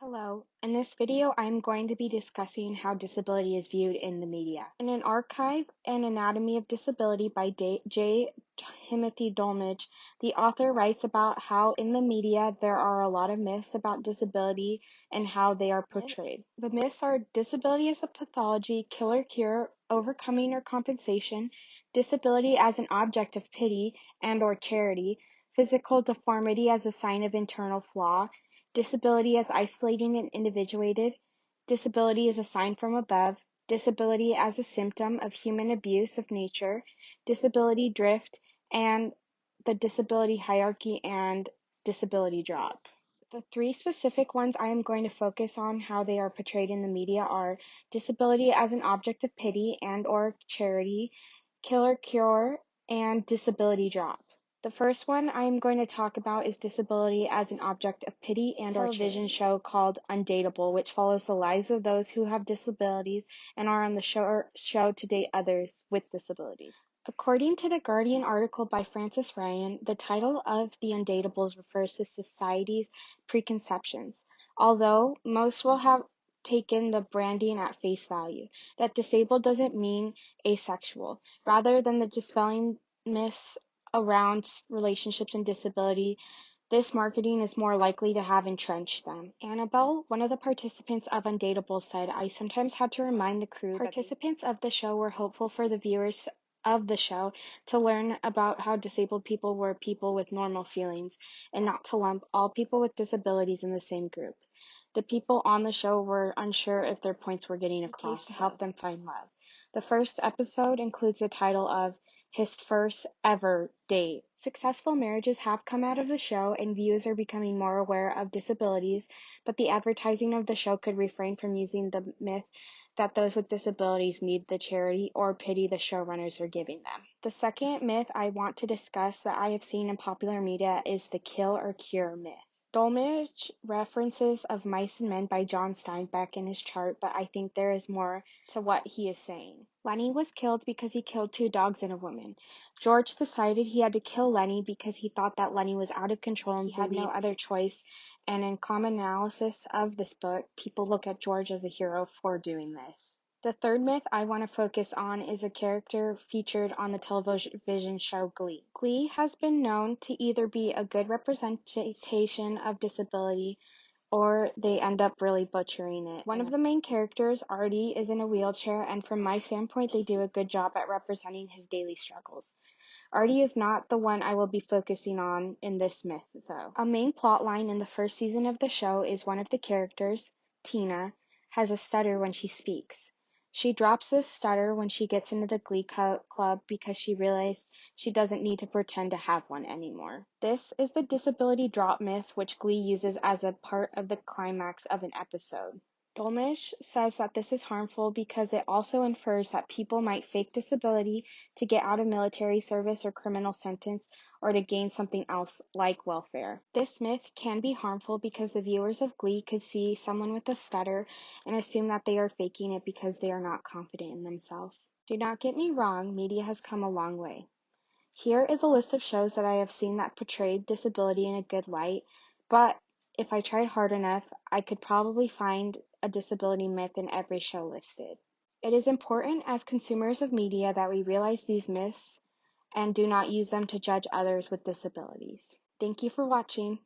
Hello, in this video I'm going to be discussing how disability is viewed in the media. In an archive, An Anatomy of Disability by J. Timothy Dolmage, the author writes about how in the media there are a lot of myths about disability and how they are portrayed. The myths are disability as a pathology, kill or cure, overcoming or compensation, disability as an object of pity and or charity, physical deformity as a sign of internal flaw, disability as isolating and individuated, disability as a sign from above, disability as a symptom of human abuse of nature, disability drift, and the disability hierarchy and disability drop. The three specific ones I am going to focus on how they are portrayed in the media are disability as an object of pity and or charity, kill or cure, and disability drop. The first one I am going to talk about is disability as an object of pity and or television show called Undateable, which follows the lives of those who have disabilities and are on the show to date others with disabilities. According to the Guardian article by Francis Ryan, the title of The Undateables refers to society's preconceptions, although most will have taken the branding at face value, that disabled doesn't mean asexual, rather than the dispelling myths around relationships and disability. This marketing is more likely to have entrenched them. Annabelle, one of the participants of Undateable, said, "I sometimes had to remind the crew that participants of the show were hopeful for the viewers of the show to learn about how disabled people were people with normal feelings and not to lump all people with disabilities in the same group. The people on the show were unsure if their points were getting across to help them find love." The first episode includes the title of His First Ever Date. Successful marriages have come out of the show and viewers are becoming more aware of disabilities, but the advertising of the show could refrain from using the myth that those with disabilities need the charity or pity the showrunners are giving them. The second myth I want to discuss that I have seen in popular media is the kill or cure myth. Dolmage references of Mice and Men by John Steinbeck in his chart, but I think there is more to what he is saying. Lenny was killed because he killed 2 dogs and a woman. George decided he had to kill Lenny because he thought that Lenny was out of control and he had no other choice, and in common analysis of this book, people look at George as a hero for doing this. The third myth I want to focus on is a character featured on the television show Glee. Glee has been known to either be a good representation of disability or they end up really butchering it. One of the main characters, Artie, is in a wheelchair, and from my standpoint, they do a good job at representing his daily struggles. Artie is not the one I will be focusing on in this myth, though. A main plot line in the first season of the show is one of the characters, Tina, has a stutter when she speaks. She drops this stutter when she gets into the Glee club because she realized she doesn't need to pretend to have one anymore. This is the disability drop myth which Glee uses as a part of the climax of an episode. Dolmage says that this is harmful because it also infers that people might fake disability to get out of military service or criminal sentence or to gain something else like welfare. This myth can be harmful because the viewers of Glee could see someone with a stutter and assume that they are faking it because they are not confident in themselves. Do not get me wrong, media has come a long way. Here is a list of shows that I have seen that portrayed disability in a good light, but if I tried hard enough, I could probably find a disability myth in every show listed. It is important as consumers of media that we realize these myths and do not use them to judge others with disabilities. Thank you for watching.